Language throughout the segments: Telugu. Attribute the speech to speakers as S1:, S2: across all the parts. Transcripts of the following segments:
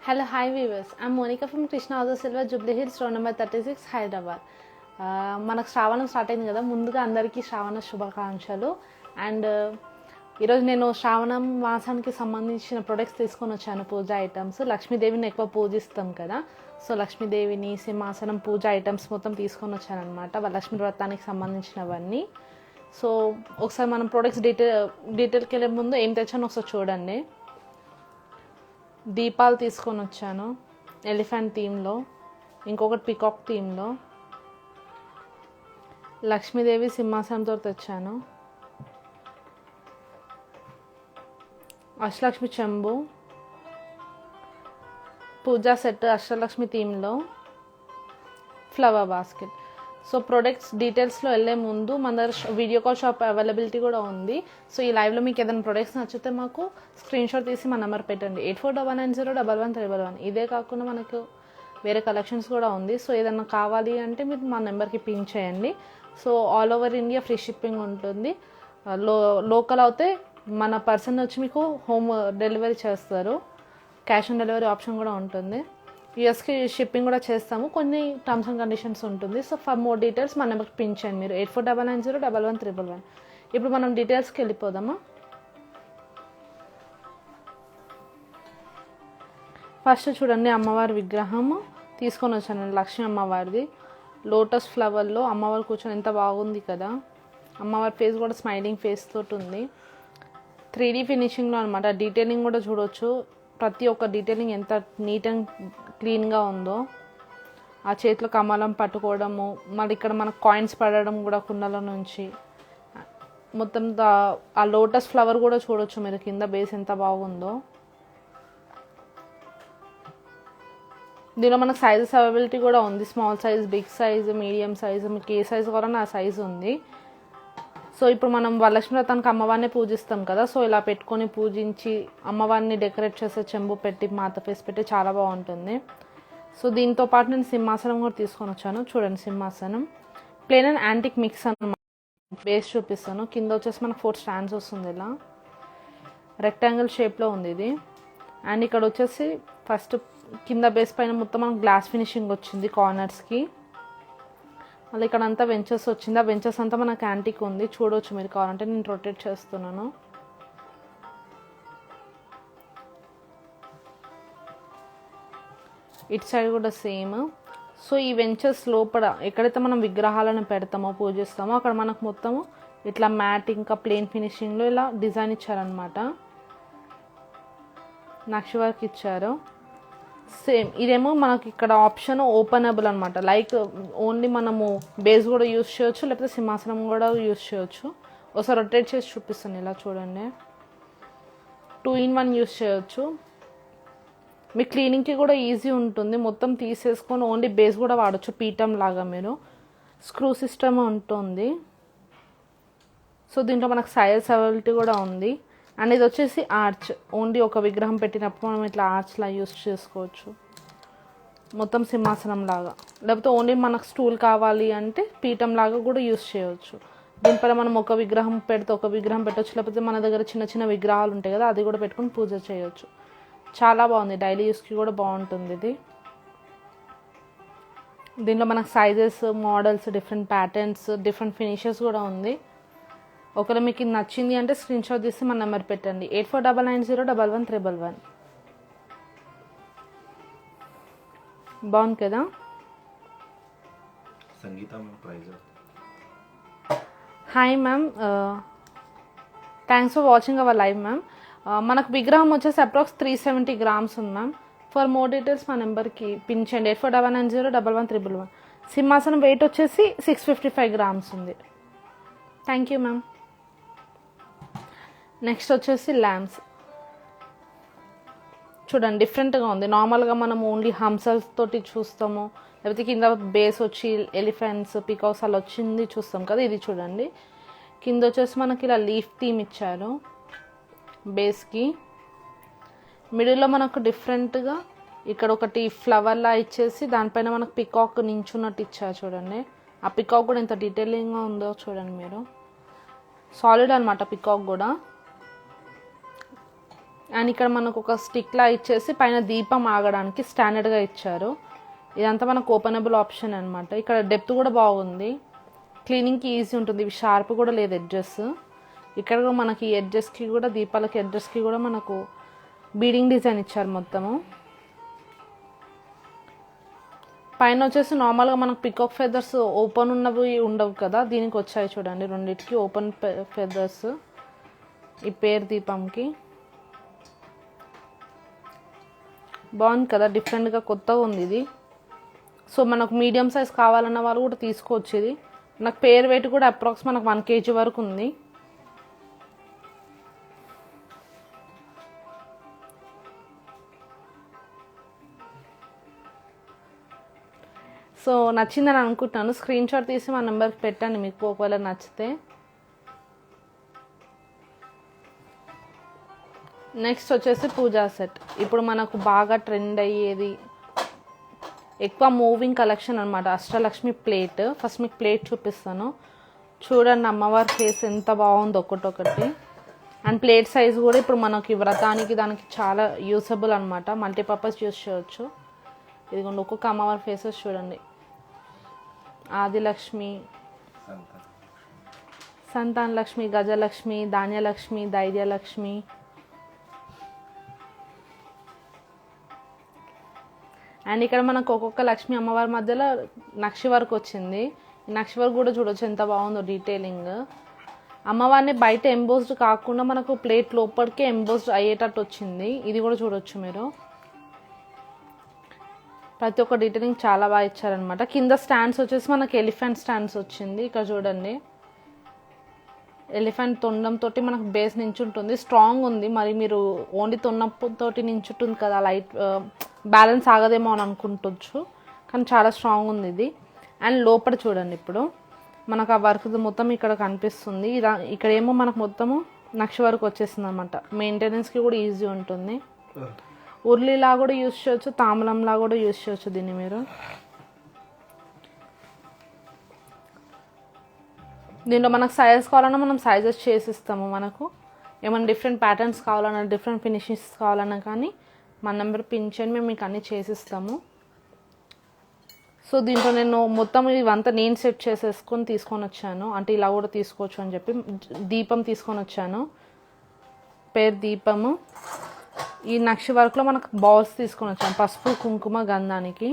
S1: Hello, hi viewers. I'm Monica from Krishna House Silver, Jubilee Hills, road number 36, Hyderabad. మనకు శ్రావణం స్టార్ట్ అయింది కదా, ముందుగా అందరికీ శ్రావణ శుభాకాంక్షలు. అండ్ ఈరోజు నేను శ్రావణం మాసానికి సంబంధించిన ప్రొడక్ట్స్ తీసుకొని వచ్చాను, పూజ ఐటమ్స్. లక్ష్మీదేవిని ఎక్కువ పూజిస్తాం కదా, సో లక్ష్మీదేవిని, సింహాసనం, పూజ ఐటమ్స్ మొత్తం తీసుకొని వచ్చాను అనమాట, లక్ష్మీ వ్రతానికి సంబంధించినవన్నీ. సో ఒకసారి మనం ప్రొడక్ట్స్ డీటెయిల్కి వెళ్ళే ముందు ఏం తెచ్చానో ఒకసారి చూడండి. దీపాలు తీసుకొని వచ్చాను ఎలిఫెంట్ థీమ్లో, ఇంకొకటి పికాక్ థీమ్లో. లక్ష్మీదేవి సింహాసనంతో తెచ్చాను. అష్టలక్ష్మి చెంబు, పూజా సెట్ అష్టలక్ష్మి థీమ్లో, ఫ్లవర్ బాస్కెట్. సో ప్రొడక్ట్స్ డీటెయిల్స్లో వెళ్ళే ముందు మన దగ్గర వీడియో కాల్ షాప్ అవైలబిలిటీ కూడా ఉంది. సో ఈ లైవ్లో మీకు ఏదైనా ప్రొడక్ట్స్ నచ్చితే మాకు స్క్రీన్ షాట్ తీసి మన నెంబర్ పెట్టండి, 8499011311. ఇదే కాకుండా మనకు వేరే కలెక్షన్స్ కూడా ఉంది. సో ఏదైనా కావాలి అంటే మీరు మా నెంబర్కి పింక్ చేయండి. So all over India free shipping ఉంటుంది. లోకల్ అయితే మన పర్సన్ వచ్చి మీకు హోమ్ డెలివరీ చేస్తారు. క్యాష్ ఆన్ డెలివరీ ఆప్షన్ కూడా ఉంటుంది. యూఎస్కి షిప్పింగ్ కూడా చేస్తాము, కొన్ని టర్మ్స్ అండ్ కండిషన్స్ ఉంటుంది. సో ఫర్ మోర్ డీటెయిల్స్ మన నెంబర్కి పింక్ చేయండి మీరు, 8499011311. ఇప్పుడు మనం డీటెయిల్స్కి వెళ్ళిపోదామా. ఫస్ట్ చూడండి, అమ్మవారి విగ్రహం తీసుకొని వచ్చాను, లక్ష్మీ అమ్మవారిది. లోటస్ ఫ్లవర్లో అమ్మవారు కూర్చొని ఎంత బాగుంది కదా. అమ్మవారి ఫేస్ కూడా స్మైలింగ్ ఫేస్ తోటి ఉంది. 3D ఫినిషింగ్లో అనమాట. డీటెయిలింగ్ కూడా చూడవచ్చు, ప్రతి ఒక్క డీటెయిలింగ్ ఎంత నీట్ అండ్ క్లీన్గా ఉందో. ఆ చేతిలో కమలం పట్టుకోవడము, మళ్ళీ ఇక్కడ మనకు కాయిన్స్ పడడం కూడా కుండల నుంచి. మొత్తం ఆ లోటస్ ఫ్లవర్ కూడా చూడవచ్చు మీరు కింద, బేస్ ఎంత బాగుందో. దీనిలో మనకు సైజెస్ అవైలబిలిటీ కూడా ఉంది, small size, big size, medium size, మీకు ఏ సైజు కావాలన్నా ఆ సైజు ఉంది. సో ఇప్పుడు మనం వరలక్ష్మి వ్రతానికి అమ్మవారిని పూజిస్తాం కదా, సో ఇలా పెట్టుకొని పూజించి అమ్మవారిని డెకరేట్ చేసే చెంబు పెట్టి మాత ఫేస్ పెట్టి చాలా బాగుంటుంది. సో దీంతో పాటు నేను సింహాసనం కూడా తీసుకొని వచ్చాను. చూడండి, సింహాసనం ప్లేన్ అండ్ యాంటిక్ మిక్స్ అన్నమాట. బేస్ చూపిస్తాను. కింద వచ్చేసి మనకు 4 స్టాండ్స్ వస్తుంది, ఇలా రెక్టాంగిల్ షేప్లో ఉంది ఇది. అండ్ ఇక్కడ వచ్చేసి ఫస్ట్ కింద బేస్ పైన మొత్తం మనకు గ్లాస్ ఫినిషింగ్ వచ్చింది కార్నర్స్కి. మళ్ళీ ఇక్కడ అంతా వెంచర్స్ వచ్చింది, ఆ వెంచర్స్ అంతా మనకు యాంటిక్ ఉంది, చూడవచ్చు మీరు కావాలంటే. నేను రొటేట్ చేస్తున్నాను. ఇటు సైడ్ కూడా సేమ్. సో ఈ వెంచర్స్ లోపల ఎక్కడైతే మనం విగ్రహాలను పెడతామో, పూజిస్తామో, అక్కడ మనకు మొత్తము ఇట్లా మ్యాట్ ఇంకా ప్లేన్ ఫినిషింగ్లో ఇలా డిజైన్ ఇచ్చారనమాట, నక్షి వర్క్ ఇచ్చారు. సేమ్ ఇదేమో మనకి ఇక్కడ ఆప్షన్ ఓపెనబుల్ అనమాట, లైక్ ఓన్లీ మనము బేస్ కూడా యూస్ చేయొచ్చు, లేకపోతే సింహాసనం కూడా యూస్ చేయొచ్చు. ఒకసారి రొటేట్ చేసి చూపిస్తాను, ఇలా చూడండి. 2 in 1 యూస్ చేయొచ్చు. మీ క్లీనింగ్కి కూడా ఈజీ ఉంటుంది, మొత్తం తీసేసుకొని ఓన్లీ బేస్ కూడా వాడచ్చు, పీఠం లాగా. మీరు స్క్రూ సిస్టమ్ ఉంటుంది. సో దీంట్లో మనకు సైజ్ అవైలబిలిటీ కూడా ఉంది. అండ్ ఇది వచ్చేసి ఆర్చ్, ఓన్లీ ఒక విగ్రహం పెట్టినప్పుడు మనం ఇట్లా ఆర్చ్లా యూస్ చేసుకోవచ్చు, మొత్తం సింహాసనం లాగా. లేకపోతే ఓన్లీ మనకు స్టూల్ కావాలి అంటే పీఠం లాగా కూడా యూస్ చేయవచ్చు. దీనిపైన మనం ఒక విగ్రహం పెడితే ఒక విగ్రహం పెట్టవచ్చు, లేకపోతే మన దగ్గర చిన్న చిన్న విగ్రహాలు ఉంటాయి కదా, అది కూడా పెట్టుకుని పూజ చేయొచ్చు. చాలా బాగుంది, డైలీ యూస్కి కూడా బాగుంటుంది ఇది. దీనిలో మనకు sizes, models, different patterns, different finishes కూడా ఉంది. ఒకవేళ మీకు ఇది నచ్చింది అంటే స్క్రీన్ షాట్ తీసి మన నెంబర్ పెట్టండి, 8499011311. బాగుంది కదా. Hi ma'am, thanks for watching our live ma'am. మనకు విగ్రహం వచ్చేసి అప్రాక్స్ 370 grams ఉంది మ్యామ్. ఫర్ మోర్ డీటెయిల్స్ మా నెంబర్కి పిన్ చేయండి, 8499011311. సింహాసనం వెయిట్ వచ్చేసి 655 grams ఉంది. Thank you ma'am. నెక్స్ట్ వచ్చేసి ల్యాంప్స్. చూడండి, డిఫరెంట్గా ఉంది. నార్మల్గా మనం ఓన్లీ హంసల్స్ తోటి చూస్తాము, లేకపోతే కింద బేస్ వచ్చి ఎలిఫెంట్స్, పికాక్స్ అలా వచ్చింది చూస్తాం కదా. ఇది చూడండి, కింద వచ్చేసి మనకి ఇలా లీఫ్ థీమ్ ఇచ్చారు బేస్కి. మిడిల్లో మనకు డిఫరెంట్గా ఇక్కడ ఒకటి ఫ్లవర్లా ఇచ్చేసి దానిపైన మనకు పికాక్ నించున్నట్టు ఇచ్చారు చూడండి. ఆ పికాక్ కూడా ఎంత డీటెయిలింగ్గా ఉందో చూడండి మీరు. సాలిడ్ అనమాట పికాక్ కూడా. అండ్ ఇక్కడ మనకు ఒక స్టిక్లా ఇచ్చేసి పైన దీపం ఆగడానికి స్టాండర్డ్గా ఇచ్చారు. ఇదంతా మనకు ఓపెనబుల్ ఆప్షన్ అనమాట. ఇక్కడ డెప్త్ కూడా బాగుంది, క్లీనింగ్కి ఈజీ ఉంటుంది. ఇవి షార్ప్ కూడా లేదు ఎడ్జెస్. ఇక్కడ కూడా మనకి ఎడ్జెస్కి కూడా దీపాలకి ఎడ్జెస్కి కూడా మనకు బీడింగ్ డిజైన్ ఇచ్చారు మొత్తము. పైన వచ్చేసి నార్మల్గా మనకు పికాక్ ఫెదర్స్ ఓపెన్ ఉన్నవి ఉండవు కదా, దీనికి వచ్చాయి చూడండి రెండింటికి ఓపెన్ ఫెదర్స్. ఈ పేరు దీపంకి బాగుంది కదా, డిఫరెంట్గా కొత్తగా ఉంది ఇది. సో మనకు మీడియం సైజ్ కావాలన్న వాళ్ళు కూడా తీసుకోవచ్చు. ఇది నాకు పేరు వెయిట్ కూడా అప్రాక్స్ మనకు 1 kg వరకు ఉంది. సో నచ్చిందని అనుకుంటున్నాను. స్క్రీన్ షాట్ తీసి మా నెంబర్కి పెట్టండి మీకు ఒకవేళ నచ్చితే. నెక్స్ట్ వచ్చేసి పూజా సెట్. ఇప్పుడు మనకు బాగా ట్రెండ్ అయ్యేది, ఎక్కువ మూవింగ్ కలెక్షన్ అనమాట, అష్టలక్ష్మి ప్లేట్. ఫస్ట్ మీకు ప్లేట్ చూపిస్తాను చూడండి. అమ్మవారి ఫేస్ ఎంత బాగుంది ఒక్కొక్కటి. అండ్ ప్లేట్ సైజ్ కూడా ఇప్పుడు మనకి వ్రతానికి దానికి చాలా యూసబుల్ అనమాట, మల్టీపర్పస్ యూస్ చేయవచ్చు. ఇదిగోండి ఒక్కొక్క అమ్మవారి ఫేసెస్ చూడండి. ఆదిలక్ష్మి, సంతాన లక్ష్మి, గజలక్ష్మి, ధాన్యలక్ష్మి, ధైర్యలక్ష్మి. అండ్ ఇక్కడ మనకు ఒక్కొక్క లక్ష్మి అమ్మవారి మధ్యలో నక్షి వర్క్ వచ్చింది. నక్షి వర్క్ కూడా చూడొచ్చు ఎంత బాగుందో డీటెయిలింగ్. అమ్మవారిని బయట ఎంబోస్డ్ కాకుండా మనకు ప్లేట్ లోపలికి ఎంబోస్డ్ అయ్యేటట్టు వచ్చింది. ఇది కూడా చూడొచ్చు మీరు. ప్రతి ఒక్క డీటెయిలింగ్ చాలా బాగా ఇచ్చారనమాట. కింద స్టాండ్స్ వచ్చేసి మనకి ఎలిఫెంట్ స్టాండ్స్ వచ్చింది. ఇక్కడ చూడండి ఎలిఫెంట్ తొండంతో మనకు బేస్ నించుంటుంది, స్ట్రాంగ్ ఉంది. మరి మీరు ఓన్లీ తొండంతోటి నించుంటుంది కదా, లైట్ బ్యాలెన్స్ ఆగదేమో అని అనుకుంటొచ్చు, కానీ చాలా స్ట్రాంగ్ ఉంది ఇది. అండ్ లోపల చూడండి ఇప్పుడు మనకు ఆ వర్క్ మొత్తం ఇక్కడ కనిపిస్తుంది. ఇక్కడ ఏమో మనకు మొత్తము నక్ష వర్క్ వచ్చేసింది అనమాట. మెయింటెనెన్స్కి కూడా ఈజీ ఉంటుంది. ఉర్లీలా కూడా యూజ్ చేయొచ్చు, తామలంలా కూడా యూజ్ చేయొచ్చు దీన్ని మీరు. దీంట్లో మనకు సైజెస్ కావాలన్నా మనం సైజెస్ చేసిస్తాము. మనకు ఏమైనా డిఫరెంట్ ప్యాటర్న్స్ కావాలన్నా, డిఫరెంట్ ఫినిషింగ్స్ కావాలన్నా కానీ మన నెంబర్ పిన్ చేయండి, మేము మీకు అన్నీ చేసిస్తాము. సో దీంట్లో నేను మొత్తం ఇవంతా నేను సెట్ చేసేసుకొని తీసుకొని వచ్చాను. అంటే ఇలా కూడా తీసుకోవచ్చు అని చెప్పి దీపం తీసుకొని వచ్చాను, పేరు దీపము. ఈ నక్షి వర్క్లో మనకు బాల్స్ తీసుకొని వచ్చాను, పసుపు కుంకుమ గంధానికి.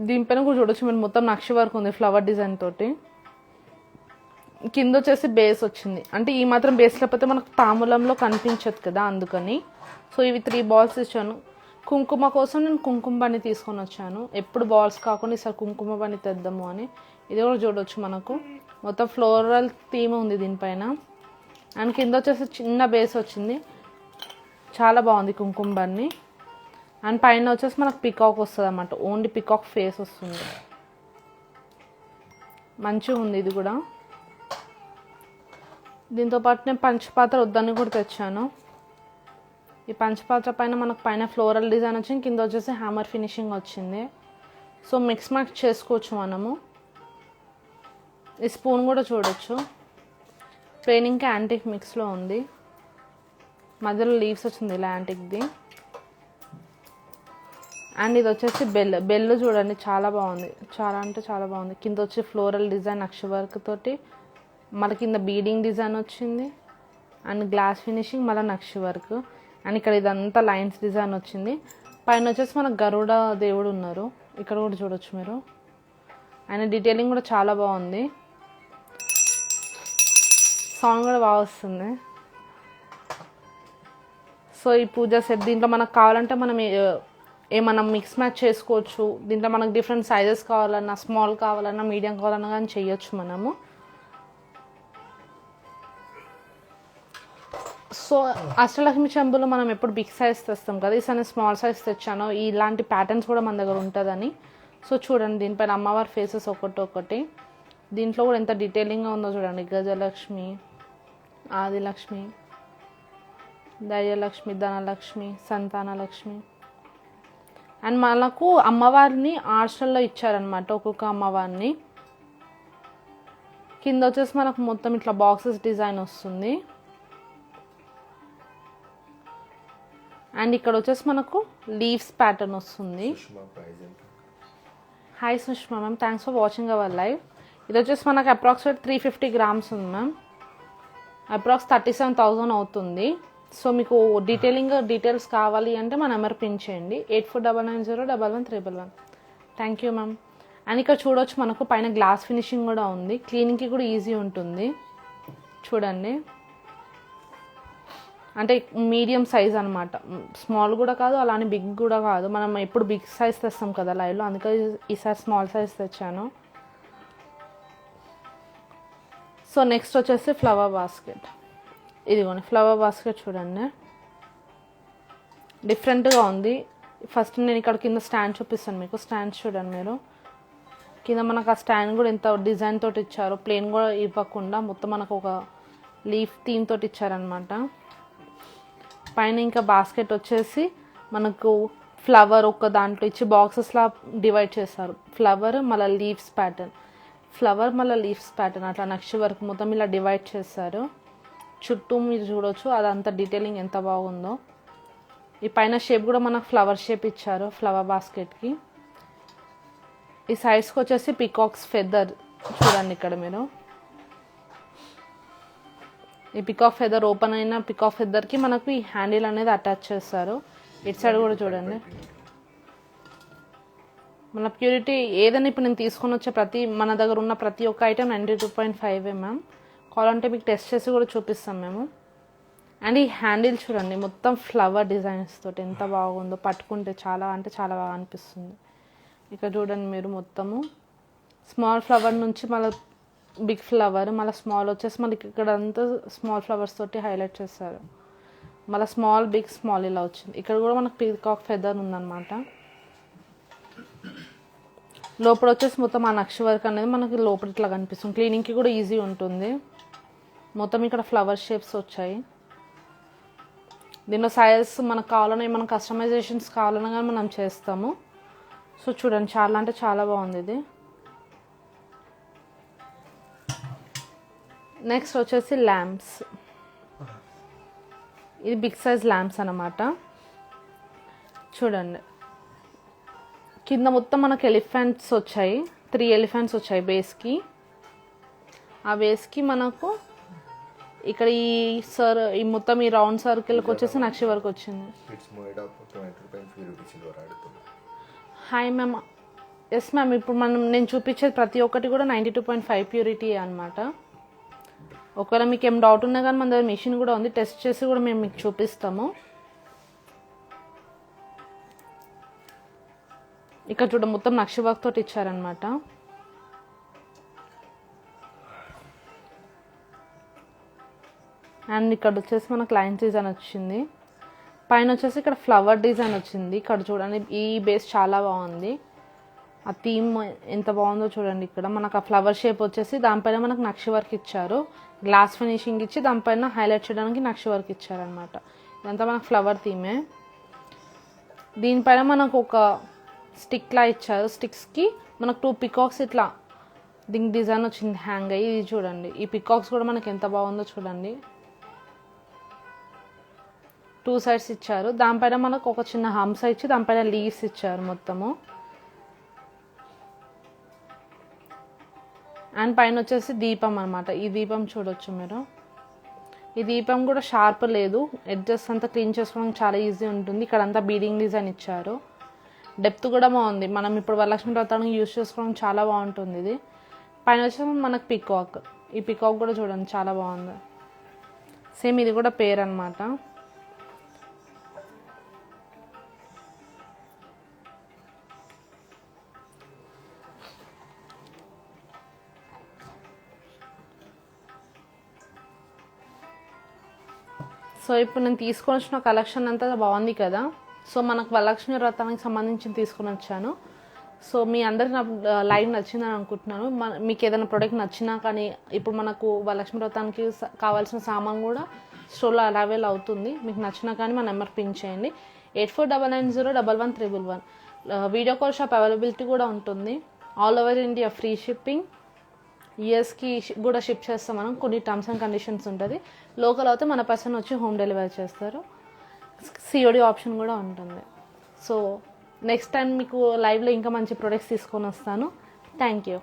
S1: దీనిపైన కూడా చూడొచ్చు మీరు మొత్తం నక్షి వర్క్ ఉంది ఫ్లవర్ డిజైన్ తోటి. కింద వచ్చేసి బేస్ వచ్చింది. అంటే ఈ మాత్రం బేస్ లేకపోతే మనకు తాంబూలంలో కనిపించదు కదా, అందుకని. సో ఇవి 3 బాల్స్ ఇచ్చాను. కుంకుమ కోసం నేను కుంకుమ బండి తీసుకొని వచ్చాను. ఎప్పుడు బాల్స్ కాకుండా ఈసారి కుంకుమ బండి తెద్దాము అని. ఇది కూడా చూడవచ్చు మనకు మొత్తం ఫ్లోరల్ థీమ్ ఉంది దీనిపైన. అండ్ కింద వచ్చేసి చిన్న బేస్ వచ్చింది, చాలా బాగుంది కుంకుమ బండి. అండ్ పైన వచ్చేసి మనకు పికాక్ వస్తుంది అన్నమాట, ఓన్లీ పికాక్ ఫేస్ వస్తుంది. మంచిగా ఉంది ఇది కూడా. దీంతోపాటు నేను పంచపాత్ర వద్దని కూడా తెచ్చాను. ఈ పంచపాత్ర పైన మనకు పైన ఫ్లోరల్ డిజైన్ వచ్చింది, కింద వచ్చేసి హ్యామర్ ఫినిషింగ్ వచ్చింది. సో మిక్స్ మ్యాక్స్ చేసుకోవచ్చు మనము. ఈ స్పూన్ కూడా చూడొచ్చు, ప్లెయినింగ్కి యాంటిక్ మిక్స్లో ఉంది. మధ్యలో లీవ్స్ వచ్చింది ఇలా యాంటిక్ది. అండ్ ఇది వచ్చేసి బెల్ చూడండి చాలా బాగుంది, చాలా అంటే చాలా బాగుంది. కింద వచ్చి ఫ్లోరల్ డిజైన్ అక్ష వర్క్ తోటి, మళ్ళీ కింద బీడింగ్ డిజైన్ వచ్చింది. అండ్ గ్లాస్ ఫినిషింగ్, మళ్ళీ నక్షి వర్క్. అండ్ ఇక్కడ ఇదంతా లైన్స్ డిజైన్ వచ్చింది. పైన వచ్చేసి మనకు గరుడ దేవుడు ఉన్నారు, ఇక్కడ కూడా చూడొచ్చు మీరు. ఆయన డీటెయిలింగ్ కూడా చాలా బాగుంది, సౌండ్ కూడా బాగా వస్తుంది. సో ఈ పూజా సెట్ దీంట్లో మనకు కావాలంటే మనం ఏమన్నా మిక్స్ మ్యాచ్ చేసుకోవచ్చు. దీంట్లో మనకు డిఫరెంట్ సైజెస్ కావాలన్నా, స్మాల్ కావాలన్నా, మీడియం కావాలన్నా కానీ చేయొచ్చు మనము. సో అష్టలక్ష్మి చెంబులో మనం ఎప్పుడు బిగ్ సైజ్ తెస్తాం కదా, ఈసారి స్మాల్ సైజ్ తెచ్చాను. ఇలాంటి ప్యాటర్న్స్ కూడా మన దగ్గర ఉంటుందని. సో చూడండి దీనిపైన అమ్మవారి ఫేసెస్ ఒకటి. దీంట్లో కూడా ఎంత డీటెయిలింగ్గా ఉందో చూడండి. గజలక్ష్మి, ఆదిలక్ష్మి, ధైర్యలక్ష్మి, ధనలక్ష్మి, సంతానలక్ష్మి. అండ్ మనకు అమ్మవారిని ఆర్షల్లో ఇచ్చారనమాట, ఒక్కొక్క అమ్మవారిని. కింద వచ్చేసి మనకు మొత్తం ఇట్లా బాక్సెస్ డిజైన్ వస్తుంది. అండ్ ఇక్కడ వచ్చేసి మనకు లీవ్స్ ప్యాటర్న్ వస్తుంది. Hi Sushma ma'am, thanks for watching our live. ఇది వచ్చేసి మనకు అప్రాక్సిమేట్ 350 grams ఉంది మ్యామ్. అప్రాక్స్ 37,000 అవుతుంది. సో మీకు డీటెయిల్స్ కావాలి అంటే మన నెంబర్ పిన్ చేయండి 8499011311. Thank you ma'am. అండ్ ఇక్కడ చూడవచ్చు మనకు పైన గ్లాస్ ఫినిషింగ్ కూడా ఉంది. క్లీనింగ్కి కూడా ఈజీ ఉంటుంది. చూడండి, అంటే మీడియం సైజ్ అనమాట, స్మాల్ కూడా కాదు అలానే బిగ్ కూడా కాదు. మనం ఎప్పుడు బిగ్ సైజ్ తెస్తాం కదా లైవ్లో, అందుకే ఈసారి స్మాల్ సైజ్ తెచ్చాను. సో నెక్స్ట్ వచ్చేసి ఫ్లవర్ బాస్కెట్. ఇదిగోండి ఫ్లవర్ బాస్కెట్ చూడండి, డిఫరెంట్గా ఉంది. ఫస్ట్ నేను ఇక్కడ కింద స్టాండ్ చూపిస్తాను మీకు. స్టాండ్ చూడండి మీరు, కింద మనకు ఆ స్టాండ్ కూడా ఎంత డిజైన్ తోటి ఇచ్చారు. ప్లేన్ కూడా ఇవ్వకుండా మొత్తం మనకు ఒక లీఫ్ థీమ్ తోటి ఇచ్చారనమాట. పైన ఇంకా బాస్కెట్ వచ్చేసి మనకు ఫ్లవర్ ఒక దాంట్లో ఇచ్చి బాక్సెస్లా డివైడ్ చేస్తారు. ఫ్లవర్ మళ్ళీ లీవ్స్ ప్యాటర్న్, ఫ్లవర్ మళ్ళీ లీవ్స్ ప్యాటర్న్, అట్లా నక్షి వరకు మొత్తం ఇలా డివైడ్ చేస్తారు. చుట్టూ మీరు చూడవచ్చు అదంతా డీటెయిలింగ్ ఎంత బాగుందో. ఈ పైన షేప్ కూడా మనకు ఫ్లవర్ షేప్ ఇచ్చారు ఫ్లవర్ బాస్కెట్కి. ఈ సైడ్స్కి వచ్చేసి పికాక్స్ ఫెదర్ చూడండి ఇక్కడ మీరు. ఈ పికాక్ ఫెదర్ ఓపెన్ అయిన పికాక్ ఫెదర్కి మనకు ఈ హ్యాండిల్ అనేది అటాచ్ చేస్తారు. ఇటు సైడ్ కూడా చూడండి. మన ప్యూరిటీ ఏదైనా ఇప్పుడు నేను తీసుకొని వచ్చే మన దగ్గర ఉన్న ప్రతి ఒక్క ఐటమ్ 92.5 మ్యామ్. కావాలంటే మీకు టెస్ట్ చేసి కూడా చూపిస్తాం మేము. అండ్ ఈ హ్యాండిల్ చూడండి మొత్తం ఫ్లవర్ డిజైన్స్ తోటి ఎంత బాగుందో. పట్టుకుంటే చాలా అంటే చాలా బాగా అనిపిస్తుంది. ఇక్కడ చూడండి మీరు మొత్తము స్మాల్ ఫ్లవర్ నుంచి మళ్ళీ బిగ్ ఫ్లవర్, మళ్ళీ స్మాల్ వచ్చేసి మళ్ళీ ఇక్కడ అంతా స్మాల్ ఫ్లవర్స్ తోటి హైలైట్ చేస్తారు. మళ్ళీ స్మాల్ బిగ్ స్మాల్ ఇలా వచ్చింది. ఇక్కడ కూడా మనకు పీకాక్ ఫెదర్ ఉందన్నమాట. లోపల వచ్చేసి మొత్తం ఆ నక్షి వర్క్ అనేది మనకి లోపల ఇట్లా కనిపిస్తుంది. క్లీనింగ్కి కూడా ఈజీ ఉంటుంది. మొత్తం ఇక్కడ ఫ్లవర్ షేప్స్ వచ్చాయి. దీనిలో సైజ్ మనకు కావాలన్నా మనం కస్టమైజేషన్స్ కావాలన్నా కానీ మనం చేస్తాము. సో చూడండి చాలా అంటే చాలా బాగుంది ఇది. నెక్స్ట్ వచ్చేసి ల్యాంప్స్. ఇది బిగ్ సైజ్ ల్యాంప్స్ అన్నమాట. చూడండి కింద మొత్తం మనకు ఎలిఫెంట్స్ వచ్చాయి. 3 ఎలిఫెంట్స్ వచ్చాయి బేస్కి. ఆ బేస్కి మనకు ఇక్కడ ఈ మొత్తం ఈ రౌండ్ సర్కిల్కి వచ్చేసి నక్షి వరకు వచ్చింది. Hi ma'am. ఎస్ మ్యామ్, ఇప్పుడు నేను చూపించేది ప్రతి ఒక్కటి కూడా 92.5 ప్యూరిటీ అనమాట. ఒకవేళ మీకు ఏం డౌట్ ఉన్నా కానీ మన దగ్గర మెషిన్ కూడా ఉంది, టెస్ట్ చేసి కూడా మేము మీకు చూపిస్తాము. ఇక్కడ చూడ మొత్తం నక్షి వర్క్ తోటి ఇచ్చారనమాట. అండ్ ఇక్కడ వచ్చేసి మనకు లైన్ డిజైన్ వచ్చింది. పైన వచ్చేసి ఇక్కడ ఫ్లవర్ డిజైన్ వచ్చింది. ఇక్కడ చూడండి ఈ బేస్ చాలా బాగుంది. ఆ థీమ్ ఎంత బాగుందో చూడండి. ఇక్కడ మనకు ఆ ఫ్లవర్ షేప్ వచ్చేసి దానిపైన మనకు నక్షి వర్క్ ఇచ్చారు. గ్లాస్ ఫినిషింగ్ ఇచ్చి దానిపైన హైలైట్ చేయడానికి నక్షి వర్క్ ఇచ్చారనమాట. ఇదంతా మనకు ఫ్లవర్ థీమే. దీనిపైన మనకు ఒక స్టిక్లా ఇచ్చారు. స్టిక్స్కి మనకు 2 పికాక్స్ ఇట్లా దీనికి డిజైన్ వచ్చింది హ్యాంగ్ అయ్యి. ఇది చూడండి ఈ పికాక్స్ కూడా మనకి ఎంత బాగుందో చూడండి. 2 సైడ్స్ ఇచ్చారు. దానిపైన మనకు ఒక చిన్న హంస ఇచ్చి దానిపైన లీవ్స్ ఇచ్చారు మొత్తము. అండ్ పైన వచ్చేసి దీపం అనమాట. ఈ దీపం చూడొచ్చు మీరు. ఈ దీపం కూడా షార్ప్ లేదు, ఎడ్జెస్ అంతా క్లీన్ చేసుకోవడానికి చాలా ఈజీ ఉంటుంది. ఇక్కడ అంతా బీడింగ్ డిజైన్ ఇచ్చారు. డెప్త్ కూడా బాగుంది. మనం ఇప్పుడు వరలక్ష్మి వ్రతానికి యూజ్ చేసుకోవడానికి చాలా బాగుంటుంది ఇది. పైన వచ్చేసి మనకు పికాక్. ఈ పికాక్ కూడా చూడండి చాలా బాగుంది. సేమ్ ఇది కూడా పేర్ అనమాట. సో ఇప్పుడు నేను తీసుకొని వచ్చిన కలెక్షన్ అంతా బాగుంది కదా. సో మనకు వరలక్ష్మి వ్రతానికి సంబంధించి తీసుకొని వచ్చాను. సో మీ అందరికి నా లైవ్ నచ్చిందని అనుకుంటున్నాను. మీకు ఏదైనా ప్రోడక్ట్ నచ్చినా కానీ ఇప్పుడు మనకు వరలక్ష్మి వ్రతానికి కావాల్సిన సామాన్ కూడా స్టోర్లో అవైలబుల్ అవుతుంది. మీకు నచ్చినా కానీ మా నెంబర్ పిన్ చేయండి 8499011311. వీడియో కాల్ షాప్ అవైలబిలిటీ కూడా ఉంటుంది. All over India free shipping. యూఎస్కి కూడా షిప్ చేస్తాం మనం. కొన్ని టర్మ్స్ అండ్ కండిషన్స్ ఉంటుంది. లోకల్ అయితే మన పర్సన్ వచ్చి హోమ్ డెలివరీ చేస్తారు. సిఓడి ఆప్షన్ కూడా ఉంటుంది. సో నెక్స్ట్ టైం మీకు లైవ్లో ఇంకా మంచి ప్రొడక్ట్స్ తీసుకొని వస్తాను. Thank you.